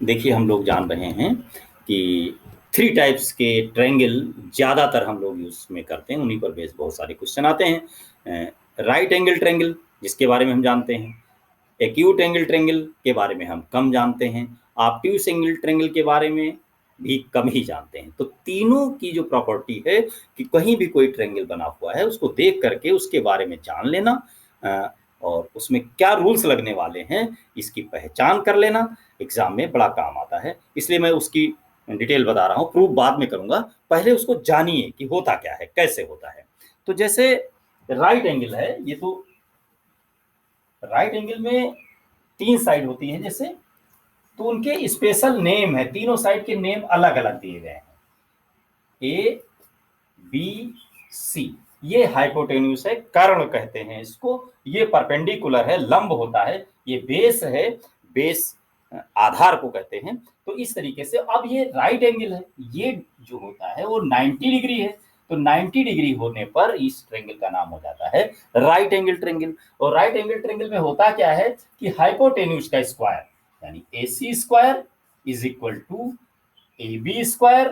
देखिए हम लोग जान रहे हैं कि 3 टाइप्स के ट्रायंगल ज़्यादातर हम लोग यूज़ में करते हैं, उन्हीं पर बेस बहुत सारे क्वेश्चन आते हैं। राइट एंगल ट्रायंगल जिसके बारे में हम जानते हैं, एक्यूट एंगल ट्रायंगल के बारे में हम कम जानते हैं, ऑब्ट्यूज एंगल ट्रायंगल के बारे में भी कम ही जानते हैं। तो तीनों की जो प्रॉपर्टी है कि कहीं भी कोई ट्रायंगल बना हुआ है उसको देख करके उसके बारे में जान लेना और उसमें क्या रूल्स लगने वाले हैं इसकी पहचान कर लेना एग्जाम में बड़ा काम आता है। इसलिए मैं उसकी डिटेल बता रहा हूँ, प्रूफ बाद में करूँगा। पहले उसको जानिए कि होता क्या है, कैसे होता है। तो जैसे राइट एंगल है, ये तो राइट एंगल में 3 साइड होती हैं जैसे, तो उनके स्पेशल नेम है, तीनों साइड के नेम अलग अलग दिए गए हैं। ए बी सी, ये हाइपोटेन्यूज है, कर्ण कहते हैं इसको। ये परपेंडिकुलर है, लंब होता है। ये बेस है, बेस आधार को कहते हैं। तो इस तरीके से अब ये राइट एंगल है, ये जो होता है वो 90 डिग्री है। तो 90 डिग्री होने पर इस ट्रायंगल का नाम हो जाता है राइट एंगल ट्रायंगल। और राइट एंगल ट्रायंगल में होता क्या है कि हाइपोटेन्यूज का स्क्वायर यानी AC square is equal to AB square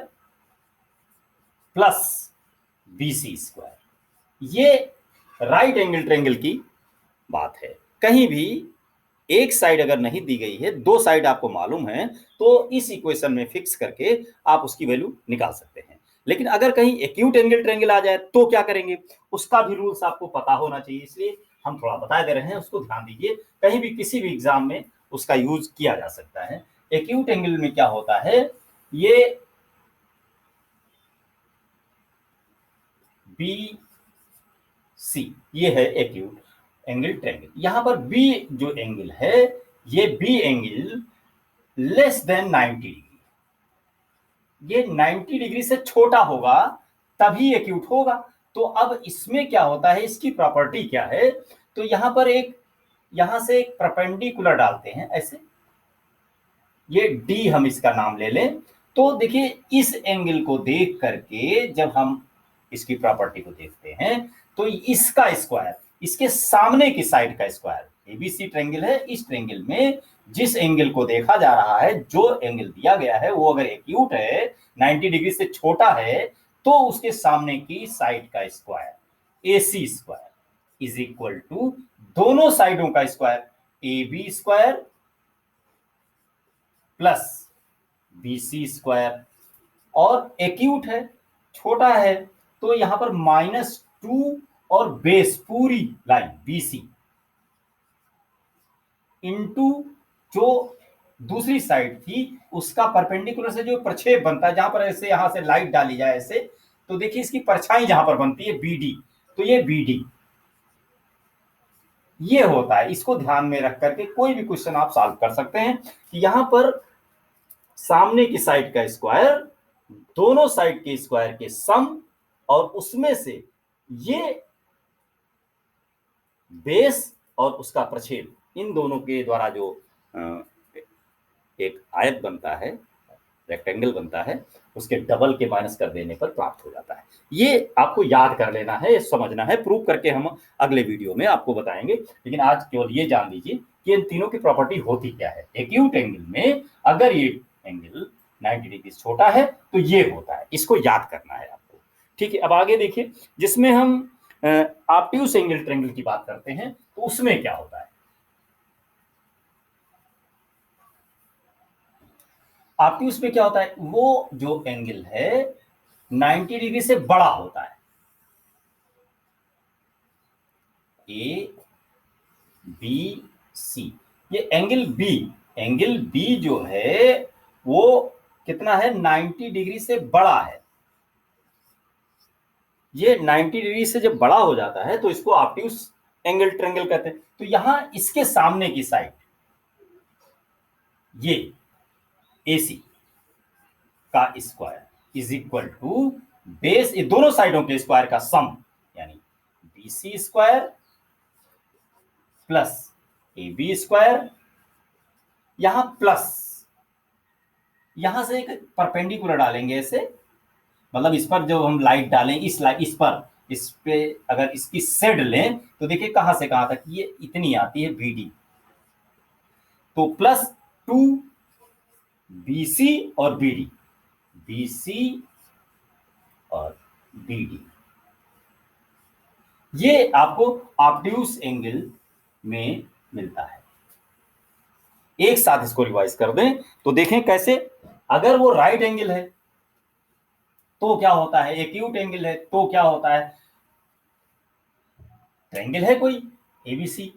plus BC square. ये राइट एंगल ट्रायंगल की बात है। कहीं भी एक साइड अगर नहीं दी गई है, 2 साइड आपको मालूम है, तो इस इक्वेशन में फिक्स करके आप उसकी वैल्यू निकाल सकते हैं। लेकिन अगर कहीं एक्यूट एंगल ट्रायंगल आ जाए तो क्या करेंगे, उसका भी रूल्स आपको पता होना चाहिए। इसलिए हम थोड़ा बता दे रहे हैं, उसको ध्यान दीजिए। कहीं भी किसी भी एग्जाम में उसका यूज किया जा सकता है। एक्यूट एंगल में क्या होता है, ये बी सी, ये है एक्यूट एंगल ट्रायंगल। यहां पर बी जो एंगल है, ये B angle less than 90 degree, ये 90 डिग्री से छोटा होगा तभी एक्यूट होगा। तो अब इसमें क्या होता है, इसकी प्रॉपर्टी क्या है, तो यहां पर यहां से एक परपेंडिकुलर डालते हैं ऐसे, ये डी हम इसका नाम ले लें। तो देखिए इस एंगल को देख करके जब हम इसकी प्रॉपर्टी को देखते हैं तो इसका स्क्वायर, इसके सामने की साइड का स्क्वायर, एबीसी ट्रायंगल है, इस ट्रायंगल में जिस एंगल को देखा जा रहा है, जो एंगल दिया गया है वो अगर एक्यूट है, 90 डिग्री से छोटा है, तो उसके सामने की साइड का square AC square is equal to दोनों साइडों का square AB square plus BC square. और एक्यूट है, छोटा है, तो यहां पर -2 और बेस पूरी लाइन BC इंटू जो दूसरी साइड थी उसका परपेंडिकुलर से जो प्रक्षेप बनता है, जहां पर ऐसे यहां से लाइट डाली जाए ऐसे, तो देखिए इसकी परछाई जहां पर बनती है BD, तो ये BD ये होता है। इसको ध्यान में रख करके कोई भी क्वेश्चन आप सॉल्व कर सकते हैं कि यहां पर सामने की साइड का स्क्वायर दोनों साइड के स्क्वायर के सम, और उसमें से ये बेस और उसका प्रक्षेप, इन दोनों के द्वारा जो एक आयत बनता है, रेक्टेंगल बनता है, उसके डबल के माइनस कर देने पर प्राप्त हो जाता है। ये आपको याद कर लेना है, समझना है, प्रूव करके हम अगले वीडियो में आपको बताएंगे। लेकिन आज केवल ये जान लीजिए कि इन तीनों की प्रॉपर्टी होती क्या है। एक्यूट एंगल में अगर ये एंगल 90 डिग्री छोटा है तो ये होता है, इसको याद करना है आपको। ठीक है, अब आगे देखिए, जिसमें हम ऑब्ट्यूज एंगल ट्रायंगल की बात करते हैं तो उसमें क्या होता है। ऑब्ट्यूज में क्या होता है, वो जो एंगल है 90 डिग्री से बड़ा होता है। ए बी सी, ये एंगल बी जो है वो कितना है, 90 डिग्री से बड़ा है। ये 90 डिग्री से जब बड़ा हो जाता है तो इसको ऑब्ट्यूज एंगल ट्रायंगल कहते हैं। तो यहां इसके सामने की साइड ये AC का square is equal to base, ये दोनों साइडों के स्क्वायर का सम, यानी BC square plus AB square, यहां प्लस, यहां से एक परपेंडिकुलर डालेंगे ऐसे, मतलब इस पर जो हम लाइट डालें, इस पर, इस पे अगर इसकी शेड लें तो देखिए कहां से कहां तक, ये इतनी आती है BD, तो +2 BC और BD, BC और BD, ये आपको ऑब्ट्यूस एंगल में मिलता है। एक साथ इसको रिवाइज कर दें तो देखें कैसे। अगर वो राइट एंगल है तो क्या होता है, एक्यूट एंगल है तो क्या होता है, ट्रायंगल है कोई ABC,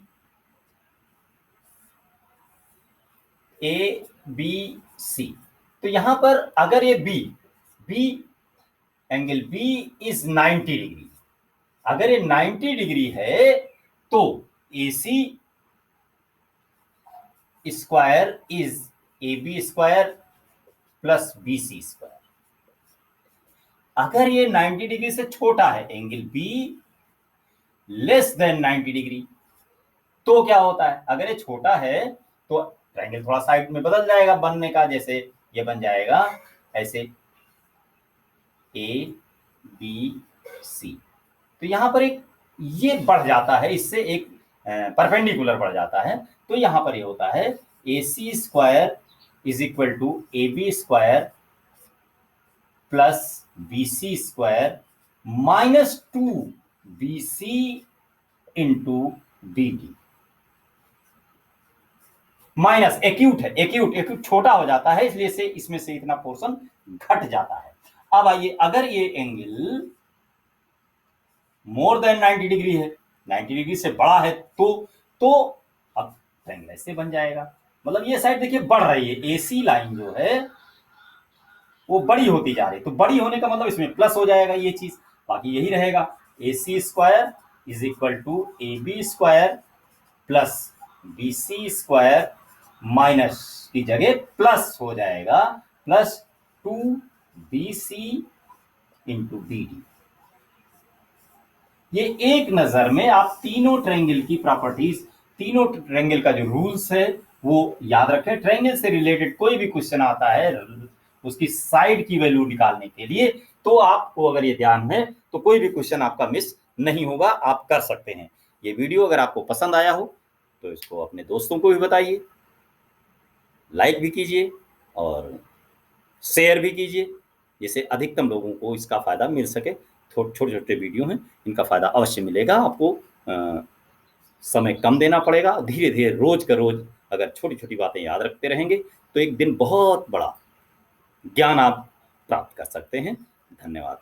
ABC, तो यहां पर अगर ये B angle B is 90 degree, अगर ये 90 डिग्री है तो AC square is AB square plus BC square. अगर ये 90 डिग्री से छोटा है, angle B less than 90 degree, तो क्या होता है, अगर ये छोटा है तो ट्रायंगल थोड़ा साइड में बदल जाएगा बनने का, जैसे ये बन जाएगा ऐसे ABC, तो यहां पर एक ये बढ़ जाता है, इससे एक परपेंडिकुलर बढ़ जाता है, तो यहां पर ये होता है AC square is equal to AB square plus BC square minus 2BC into BD। Minus acute है, एक्यूट छोटा हो जाता है, इसलिए से इसमें से इतना पोर्शन घट जाता है। अब आइए, अगर ये एंगल मोर देन 90 डिग्री है, 90 डिग्री से बड़ा है, तो अब ट्रायंगल ऐसे बन जाएगा, मतलब ये साइड देखिए बढ़ रही है, AC लाइन जो है वो बड़ी होती जा रही है, तो बड़ी होने का मतलब इसमें प्लस हो जाएगा ये चीज, बाकी यही रहेगा AC square is equal to AB square plus BC square minus की जगह प्लस हो जाएगा प्लस 2BC इंटू BD। ये एक नजर में आप तीनों ट्रायंगल की प्रॉपर्टीज, तीनों ट्रायंगल का जो रूल्स है वो याद रखें। ट्रायंगल से रिलेटेड कोई भी क्वेश्चन आता है उसकी साइड की वैल्यू निकालने के लिए, तो आपको अगर ये ध्यान है तो कोई भी क्वेश्चन आपका मिस नहीं होगा, आप कर सकते हैं। ये वीडियो अगर आपको पसंद आया हो तो इसको अपने दोस्तों को भी बताइए, लाइक भी कीजिए और शेयर भी कीजिए, जिससे अधिकतम लोगों को इसका फ़ायदा मिल सके। छोटे-छोटे वीडियो हैं, इनका फ़ायदा अवश्य मिलेगा आपको। समय कम देना पड़ेगा, धीरे-धीरे रोज़ का रोज़ अगर छोटी-छोटी बातें याद रखते रहेंगे तो एक दिन बहुत बड़ा ज्ञान आप प्राप्त कर सकते हैं। धन्यवाद।